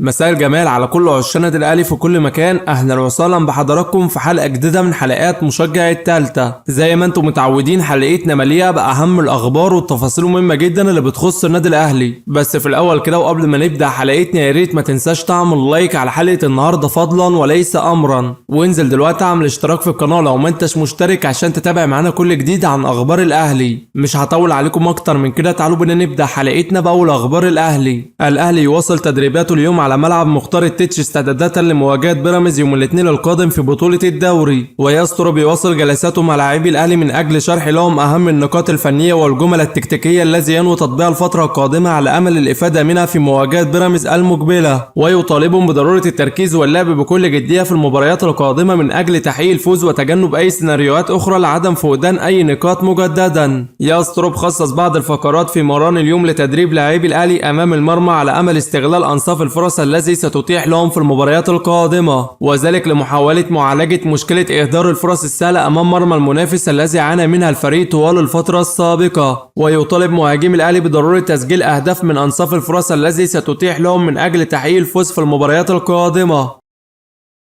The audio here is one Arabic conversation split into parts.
مساء الجمال على كل عشاق النادي الاهلي في كل مكان. اهلا وسهلا بحضراتكم في حلقه جديده من حلقات مشجع التالتة. زي ما انتم متعودين حلقتنا مليئه باهم الاخبار والتفاصيل المهمه جدا اللي بتخص النادي الاهلي. بس في الاول كده وقبل ما نبدا حلقتنا يا ريت ما تنساش تعمل لايك على حلقه النهارده فضلا وليس امرا، وانزل دلوقتي اعمل اشتراك في القناه لو ما انتش مشترك عشان تتابع معانا كل جديد عن اخبار الاهلي. مش هطول عليكم اكتر من كده، تعالوا بينا نبدا حلقتنا باول اخبار الاهلي. الاهلي يواصل تدريباته اليوم على ملعب مختار التتش استعدادات لمواجهه بيراميدز يوم الاثنين القادم في بطوله الدوري. ويستر بيواصل جلساته مع لاعبي الاهلي من اجل شرح لهم اهم النقاط الفنيه والجمل التكتيكيه الذي ينوي تطبيقها الفتره القادمه على امل الافاده منها في مواجهه بيراميدز المقبله، ويطالبهم بضروره التركيز واللعب بكل جديه في المباريات القادمه من اجل تحقيق الفوز وتجنب اي سيناريوهات اخرى لعدم فقدان اي نقاط مجددا. يستر خصص بعض الفقرات في مران اليوم لتدريب لاعبي الاهلي امام المرمى على امل استغلال انصاف الفرص الذي ستتيح لهم في المباريات القادمه، وذلك لمحاوله معالجه مشكله اهدار الفرص السهله امام مرمى المنافس الذي عانى منها الفريق طوال الفتره السابقه. ويطالب مهاجم الاهلي بضروره تسجيل اهداف من انصاف الفرص الذي ستتيح لهم من اجل تحقيق الفوز في المباريات القادمه.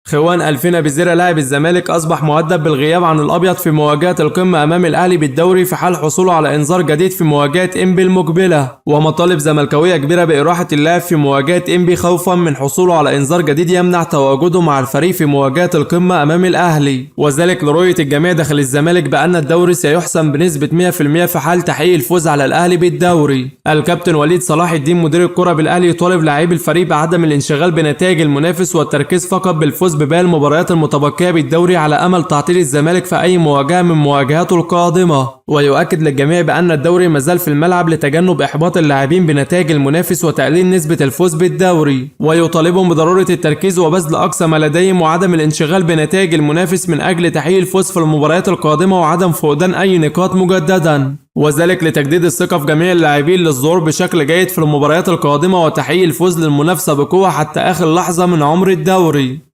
خوان الفينا بزيرة لاعب الزمالك أصبح مؤدب بالغياب عن الأبيض في مواجهة القمة أمام الأهلي بالدوري في حال حصوله على إنذار جديد في مواجهة إنبي المقبلة، ومطالب زملكاوية كبيرة بإراحة اللاعب في مواجهة إنبي خوفا من حصوله على إنذار جديد يمنع تواجده مع الفريق في مواجهة القمة أمام الأهلي، وذلك لرؤية الجميع داخل الزمالك بأن الدوري سيحسم بنسبة 100% في حال تحقيق الفوز على الأهلي بالدوري. الكابتن وليد صلاح الدين مدير الكرة بالأهلي يطالب لاعبي الفريق بعدم الانشغال بنتائج المنافس والتركيز فقط بالفوز بباقي المباريات المتبقية بالدوري على أمل تعطيل الزمالك في أي مواجهة من مواجهاته القادمة، ويؤكد للجميع بأن الدوري مازال في الملعب لتجنب إحباط اللاعبين بنتائج المنافس وتقليل نسبة الفوز بالدوري، ويطالبهم بضرورة التركيز وبذل أقصى ما لديهم وعدم الانشغال بنتائج المنافس من أجل تحقيق الفوز في المباريات القادمة وعدم فقدان أي نقاط مجددا، وذلك لتجديد الثقة في جميع اللاعبين للظهور بشكل جيد في المباريات القادمة وتحقيق الفوز للمنافسة بقوة حتى آخر لحظة من عمر الدوري.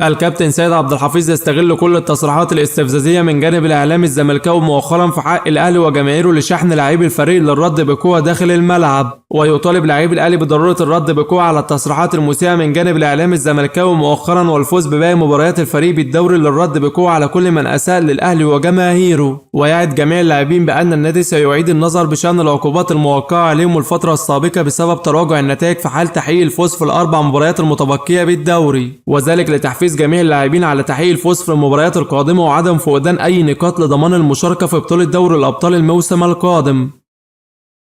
الكابتن سيد عبد الحفيظ يستغل كل التصريحات الاستفزازيه من جانب الاعلام الزملكاوي مؤخرا في حق الاهلي وجماهيره لشحن لاعبي الفريق للرد بقوه داخل الملعب، ويطالب لاعبي الاهلي بضروره الرد بقوه على التصريحات المسيئه من جانب الاعلام الزملكاوي مؤخرا والفوز بباقي مباريات الفريق بالدوري للرد بقوه على كل من اساء للاهلي وجماهيره، ويعد جميع اللاعبين بان النادي سيعيد النظر بشان العقوبات الموقعه عليهم الفتره السابقه بسبب تراجع النتائج في حال تحقيق الفوز في الاربع مباريات المتبقيه بالدوري، وذلك لتحفيز جميع اللاعبين على تحقيق الفوز في المباريات القادمة وعدم فقدان أي نقاط لضمان المشاركة في بطولة دوري الأبطال الموسم القادم.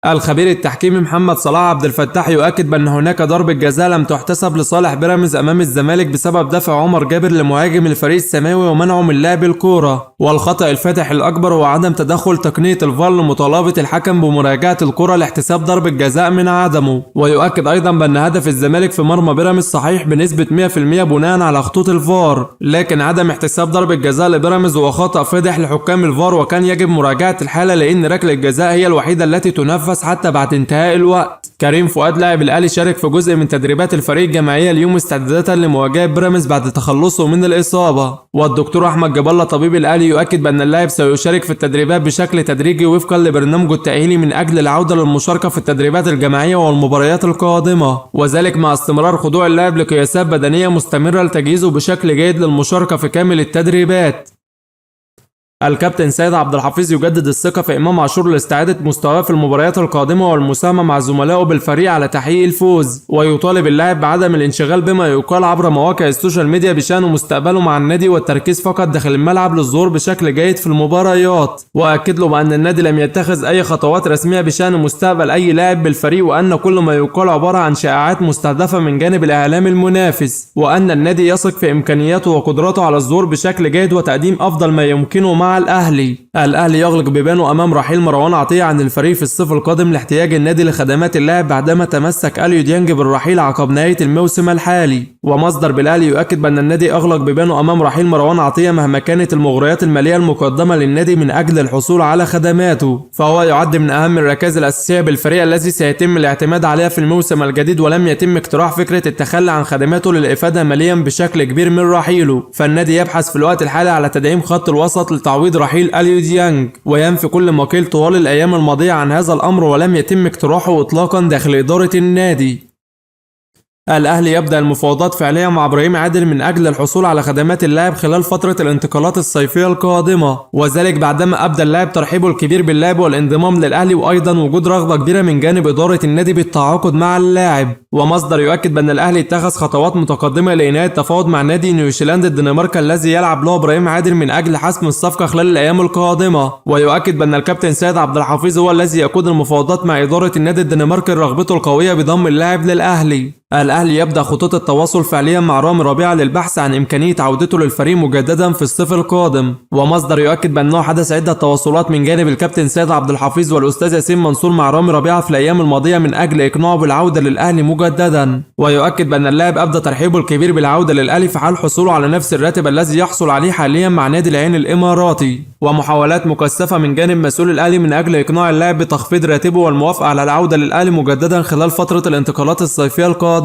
الخبير التحكيمي محمد صلاح عبد الفتاح يؤكد بأن هناك ضربة جزاء لم تحتسب لصالح بيراميدز أمام الزمالك بسبب دفع عمر جابر لمهاجم الفريق السماوي ومنعه من لعب الكرة، والخطأ الفاتح الأكبر هو عدم تدخل تقنية الفار لمطالبة الحكم بمراجعة الكرة لاحتساب ضربة جزاء من عدمه، ويؤكد أيضا بأن هدف الزمالك في مرمى بيراميدز صحيح بنسبة 100% بناء على خطوط الفار، لكن عدم احتساب ضربة جزاء لبيراميدز هو خطأ فادح لحكام الفار وكان يجب مراجعة الحالة لأن ركلة الجزاء هي الوحيدة التي تنفذ حتى بعد انتهاء الوقت. كريم فؤاد لاعب الاهلي شارك في جزء من تدريبات الفريق الجماعيه اليوم استعدادا لمواجهه بيراميدز بعد تخلصه من الاصابه، والدكتور احمد جاب الله طبيب الاهلي يؤكد بان اللاعب سيشارك في التدريبات بشكل تدريجي وفقا لبرنامجه التاهيلي من اجل العوده للمشاركه في التدريبات الجماعيه والمباريات القادمه، وذلك مع استمرار خضوع اللاعب لقياسات بدنيه مستمره لتجهيزه بشكل جيد للمشاركه في كامل التدريبات. الكابتن سيد عبد الحفيظ يجدد الثقة في إمام عاشور لاستعادة مستواه في المباريات القادمة والمساهمة مع زملائه بالفريق على تحقيق الفوز، ويطالب اللاعب بعدم الانشغال بما يقال عبر مواقع السوشيال ميديا بشأن مستقبله مع النادي والتركيز فقط داخل الملعب للظهور بشكل جيد في المباريات، وأكد له بأن النادي لم يتخذ أي خطوات رسمية بشأن مستقبل أي لاعب بالفريق وأن كل ما يقال عبارة عن شائعات مستهدفة من جانب الإعلام المنافس، وأن النادي يثق في إمكانياته وقدراته على الظهور بشكل جيد وتقديم أفضل ما يمكنه مع الأهلي يغلق بيبانه أمام رحيل مروان عطية عن الفريق في الصيف القادم لاحتياج النادي لخدمات اللاعب بعدما تمسك أليو ديانج بالرحيل عقب نهاية الموسم الحالي، ومصدر بالأهلي يؤكد بأن النادي أغلق بيبانه أمام رحيل مروان عطية مهما كانت المغريات المالية المقدمة للنادي من أجل الحصول على خدماته، فهو يعد من أهم الركائز الأساسية بالفريق الذي سيتم الاعتماد عليها في الموسم الجديد، ولم يتم اقتراح فكرة التخلي عن خدماته للإفادة ماليا بشكل كبير من رحيله، فالنادي يبحث في الوقت الحالي على تدعيم خط الوسط لتعويض رحيل أليو ديانج، وينفي كل ما قيل طوال الأيام الماضية عن هذا الأمر ولم يتم اقتراحه إطلاقا داخل إدارة النادي. الأهلي يبدأ المفاوضات فعليا مع إبراهيم عادل من أجل الحصول على خدمات اللاعب خلال فترة الانتقالات الصيفية القادمة، وذلك بعدما أبدى اللاعب ترحيبه الكبير باللاعب والانضمام للأهلي، وأيضا وجود رغبة كبيرة من جانب إدارة النادي بالتعاقد مع اللاعب. ومصدر يؤكد بأن الأهلي اتخذ خطوات متقدمة لإنهاء التفاوض مع نادي نيوزيلاند الدنماركي الذي يلعب له إبراهيم عادل من أجل حسم الصفقة خلال الأيام القادمة. ويؤكد بأن الكابتن سيد عبد الحفيظ هو الذي يقود المفاوضات مع إدارة النادي الدنماركي رغبته القوية بضم اللاعب للأهلي. الأهلي يبدأ خطوط التواصل فعليا مع رامي ربيعة للبحث عن إمكانية عودته للفريق مجددا في الصيف القادم. ومصدر يؤكد بأنه حدث عدة تواصلات من جانب الكابتن سيد عبد الحفيظ والأستاذ ياسين منصور مع رامي ربيعة في الأيام الماضية من أجل إقناعه بالعودة للأهلي مجددا. ويؤكد بأن اللاعب أبدى ترحيبه الكبير بالعودة للأهلي في حال حصوله على نفس الراتب الذي يحصل عليه حاليا مع نادي العين الإماراتي. ومحاولات مكثفة من جانب مسؤول الأهلي من أجل إقناع اللاعب بتخفيض راتبه والموافقة على العودة للأهلي مجددا خلال فترة الانتقالات الصيفية القادمة.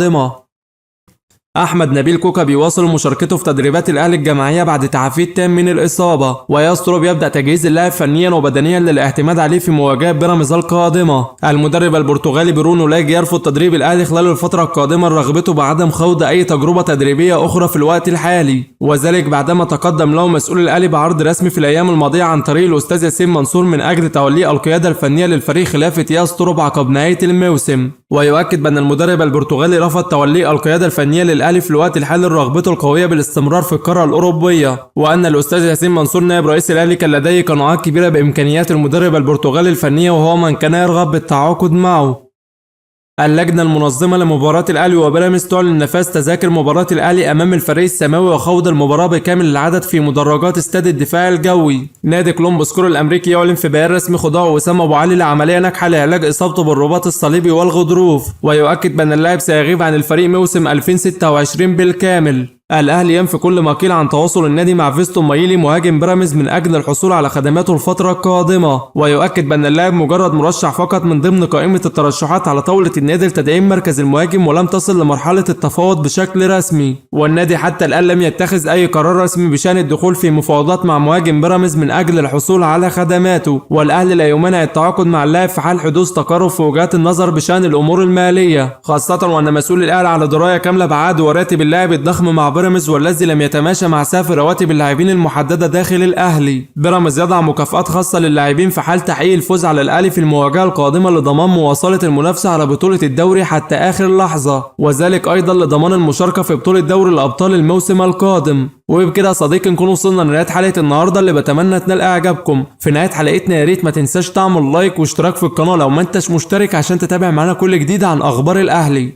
أحمد نبيل كوكا بيواصل مشاركته في تدريبات الأهلي الجماعية بعد تعافيه التام من الإصابة، ويستر بيبدأ تجهيز اللاعب فنيا وبدنيا للاعتماد عليه في مواجهة بيراميدز القادمة. المدرب البرتغالي برونو لاج يرفض تدريب الأهلي خلال الفترة القادمة رغبته بعدم خوض أي تجربة تدريبية أخرى في الوقت الحالي، وذلك بعدما تقدم له مسؤول الأهلي بعرض رسمي في الأيام الماضية عن طريق الأستاذ ياسين منصور من أجل توليه القيادة الفنية للفريق خلافة يستر عقب نهاية الموسم. ويؤكد بأن المدرب البرتغالي رفض توليه القيادة الفنية للأهلي في الوقت الحالي رغبته القوية بالاستمرار في القارة الأوروبية، وأن الأستاذ ياسين منصور نائب رئيس الأهلي كان لديه قناعات كبيرة بإمكانيات المدرب البرتغالي الفنية، وهو من كان يرغب بالتعاقد معه. اللجنة المنظمة لمباراة الأهلي وبيراميدز تعلن نفاذ تذاكر مباراة الأهلي أمام الفريق السماوي وخوض المباراة بكامل العدد في مدرجات استاد الدفاع الجوي. نادي كولومبوس كرو الأمريكي يعلن في بيان رسمي خضوع وسام أبو علي لعملية ناجحة لعلاج إصابته بالرباط الصليبي والغضروف، ويؤكد بأن اللاعب سيغيب عن الفريق موسم 2026 بالكامل. الأهلي ينفي كل ما قيل عن تواصل النادي مع فيستون مايلي مهاجم بيراميدز من أجل الحصول على خدماته الفترة القادمة، ويؤكد بأن اللاعب مجرد مرشح فقط من ضمن قائمة الترشحات على طاولة النادي لتدعيم مركز المهاجم ولم تصل لمرحلة التفاوض بشكل رسمي. والنادي حتى الآن لم يتخذ أي قرار رسمي بشأن الدخول في مفاوضات مع مهاجم بيراميدز من أجل الحصول على خدماته، والأهلي لا يمانع التعاقد مع اللاعب في حال حدوث تقارب في وجهات النظر بشأن الأمور المالية، خاصة وأن مسؤول الأهلي على دراية كاملة بعقد وراتب اللاعب الضخم مع بيراميدز والذي لم يتماشى مع سقف رواتب اللاعبين المحددة داخل الأهلي. بيراميدز يضع مكافآت خاصة للاعبين في حال تحقيق الفوز على الأهلي في المواجهة القادمة لضمان مواصلة المنافسة على بطولة الدوري حتى آخر لحظة، وذلك أيضا لضمان المشاركة في بطولة دوري الأبطال الموسم القادم. وبكده يا صديقي نكون وصلنا لنهاية حلقة النهاردة اللي بتمنى تنال إعجابكم. في نهاية حلقتنا يا ريت ما تنساش تعمل لايك واشتراك في القناة لو ما انتش مشترك عشان تتابع معانا كل جديد عن أخبار الأهلي.